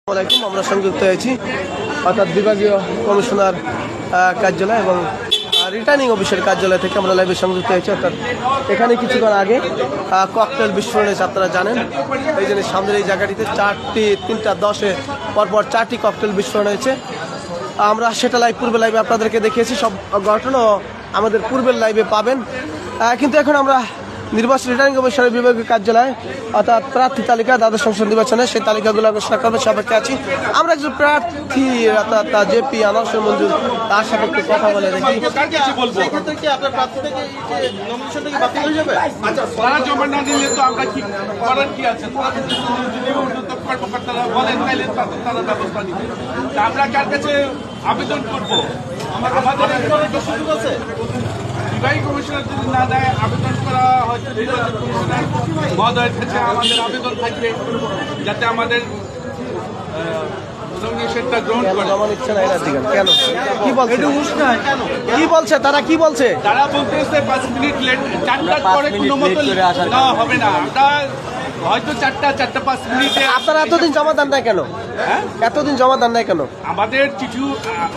আসসালামু আমরা সংযুক্ত হয়েছি অর্থাৎ বিভাগীয় কমিশনার কার্যালয় এবং রিটার্নিং অফিসের কার্যালয় থেকে আমরা লাইভে সংযুক্ত হয়েছি। অর্থাৎ এখানে কিছুক্ষণ আগে ককটেল বিস্ফোরণ হয়েছে, আপনারা জানেন। এই জন্য সামনের এই জায়গাটিতে 3:10 পরপর 4টি ককটেল বিস্ফোরণ হয়েছে। আমরা সেটা পূর্বে লাইভে আপনাদেরকে দেখিয়েছি, সব ঘটনাও আমাদের পূর্বের লাইভে পাবেন। কিন্তু এখন আমরা নির্বাচন রিটার্নিং অফিসারের বিভাগীয় কার্যালয় অর্থাৎ প্রার্থী তালিকা দ্বাদশ সংসদ নির্বাচনে সেই তালিকাগুলো ঘোষণা করবে সাপেক্ষে আছি। আমরা একজন প্রার্থী অর্থাৎ জেপি আনোয়ার মঞ্জুর, তার সাথে একটু কথা বলে দেখি। আমরা কার কাছে আবেদন করবো? বিভাগীয় কমিশনার যদি না দেয়, আবেদন করা হয়তো নির্বাচন কমিশনার মহোদয়ের কাছে আমাদের আবেদন থাকবে যাতে আমাদের কি বলছে তারা? কি বলছে তারা? বলতেছে 5 মিনিট লেট, 4টার পরে কোনো মতো নেওয়া হবে না। আমরা হয়তো 4:05 মিনিটে। আপনারা এতদিন জমা দেন নাই কেন? এতদিন জমা দেন নাই কেন? আমাদের চিঠি,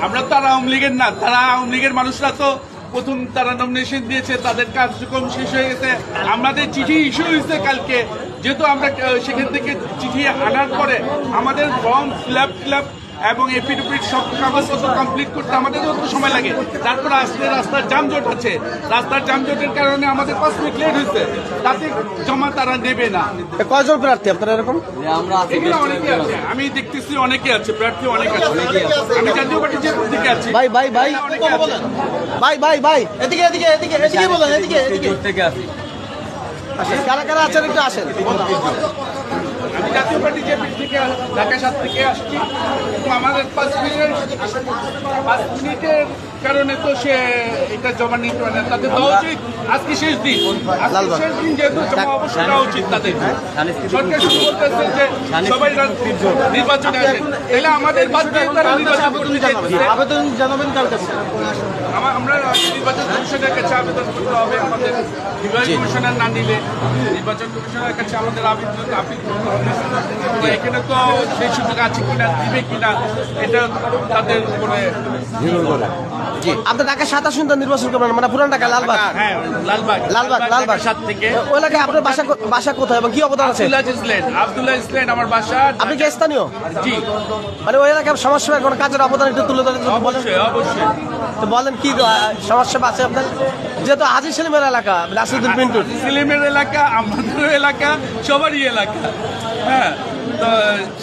আমরা তো আর আওয়ামী লীগের না, তারা আওয়ামী লীগের মানুষরা তো প্রথম তারা নমিনেশন দিয়েছে, তাদের কার্যক্রম শেষ হয়ে গেছে। আমাদের চিঠি ইস্যু হয়েছে কালকে, যেহেতু আমরা সেখান থেকে চিঠি আনার পরে আমাদের ফর্ম ফিল আপ এবং এফিডেভিট সব কাগজপত্র কমপ্লিট করতে আমাদের যত সময় লাগে। তারপর আসলে রাস্তার যানজট আছে, রাস্তার যানজটের কারণে আমাদের 5 মিনিট লেট হয়েছে, তাতে জমা তারা নেবে না। কয়জন প্রার্থী আপনারা এরকম? অনেকে আছে, আমি দেখতেছি অনেকে আছে, প্রার্থী অনেক আছে। আমি জাতীয় পার্টির যে থেকে আছি। ভাই ভাই ভাই ভাই ভাই ভাই এদিকে এদিকে এদিকে এদিকে বলেন, এদিকে এদিকে থেকে আসি। কারা কারা আছেন একটু আসেন। আমি জাতীয় পার্টি জেপি থেকে ঢাকা 7 থেকে আসছি। আমাদের 5 মিনিটের কারণে তো সে এটা জমা নিতে পারে না। তাদের দেওয়া উচিত আজকে শেষ দিন, শেষ দিন যেহেতু জমা অবশ্যই দেওয়া উচিত তাদের। সরকার শুধু বলতেছে যে সবাই নির্বাচনে আসেন, তাহলে আমাদের বাদ দিয়ে তারা নির্বাচন করতে চাইছে। আবেদন জানাবেন কার কাছে? আমরা নির্বাচন কমিশনের কাছে আবেদন করতে হবে। আমাদের বিভাগীয় কমিশনার না নিলে নির্বাচন কমিশনের কাছে আমাদের আবেদন করতে হবে। এখানে তো সেই সুযোগ আছে কিনা, দিবে কিনা, এটা তাদের উপরে নির্ভর করে। আপনার ঢাকা 7 আসন নির্বাচন করবেন, মানে পুরান ঢাকা লালবাগ? হ্যাঁ, লালবাগ 7 থেকে। ওই এলাকায় আপনার বাসা কোথায় এবং কি অবদান আছে? আব্দুল্লাহ ইসলেন আমার বাসা। আপনি কি স্থানীয়? জি। মানে ওই এলাকায় সমস্যা কোনো কাজের অবদান একটু তুলে ধরেন। অবশ্যই অবশ্যই। তো বলেন কি সমস্যা আছে আপনার? যেহেতু হাজী সেলিমের এলাকা, রাশিদুল পিন্টুর সেলিমের এলাকা, আমাদের এলাকা, সবারই এলাকা। হ্যাঁ, তো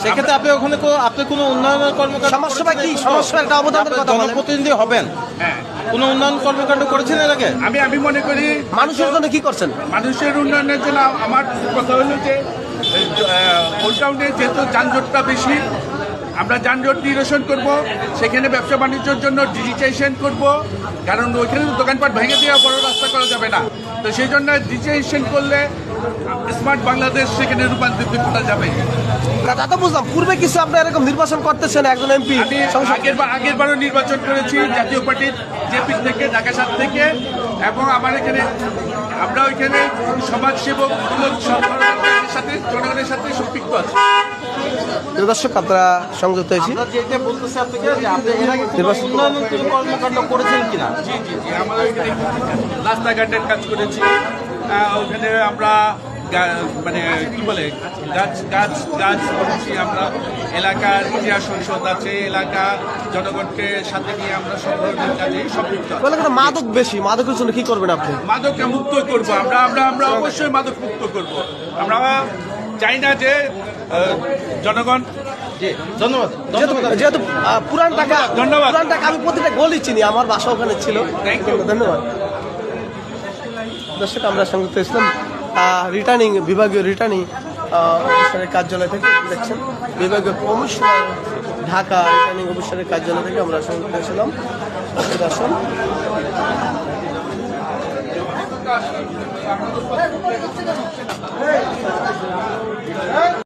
সেক্ষেত্রে আপনি ওখানে আপনি কোনো উন্নয়ন কর্মকাণ্ড সমস্যা কি? সমস্যার একটা অবদানের কথা বলেন। প্রতিনিধি হবেন, হ্যাঁ, কোনো উন্নয়ন কর্মকাণ্ড করেছেন এর আগে? আমি মনে করি মানুষের জন্য কি করছেন? মানুষের উন্নয়নের জন্য আমার কথা হলো যে ওল্ড টাউনে যেহেতু যানজটটা বেশি, আমরা যানজট নিরসন করব। সেখানে ব্যবসা বাণিজ্যের জন্য ডিজিটাইজেশন করব, কারণ ওইখানে দোকানপাট ভেঙে দেওয়া, বড় রাস্তা করা যাবে না। তো সেই জন্য ডিজিটাইজেশন করলে স্মার্ট বাংলাদেশ সেখানে রূপান্তরিত করা যাবে। তা তো বুঝলাম, পূর্বে কিছু আপনি এরকম নির্বাচন করতেছেন একজন এমপি? আগেরবারও নির্বাচন করেছি জাতীয় পার্টির জেপি থেকে, ঢাকা 7 থেকে। এবং আমার এখানে আমরা ওইখানে সমাজসেবক সাথে, জনগণের সাথে সম্পৃক্ত আছি। দর্শক, আপনারা সংযুক্ত হয়েছি। কর্মকাণ্ড করেছেন কিনা? জি জি জি, আমরা ওইখানে রাস্তাঘাটের কাজ করেছি। ওখানে আমরা মানে কি বলে গাছ করেছি। আমরা এলাকার ক্রীড়া সংসদ আছে, এলাকা জনগণকে সাথে নিয়ে আমরা সব ধরনের কাজে সম্পৃক্ত। মাদক বেশি, মাদকের জন্য কি করবেন আপনি? মাদককে মুক্ত করবো আমরা অবশ্যই মাদক মুক্ত করব। আমরা চাই না যে জনগণ। ধন্যবাদ। যেহেতু পুরান ঢাকা, ধন্যবাদ। পুরান ঢাকা আমি প্রতিটা গলি চিনি, আমার বাসা ওখানে ছিল। ধন্যবাদ। দর্শক, আমরা সংযুক্ত হয়েছিলাম বিভাগীয় রিটার্নিং অফিসারের কার্যালয় থেকে। দেখছেন বিভাগীয় কমিশনার ঢাকা রিটার্নিং অফিসারের কার্যালয় থেকে আমরা সংযুক্ত হয়েছিলাম। দর্শন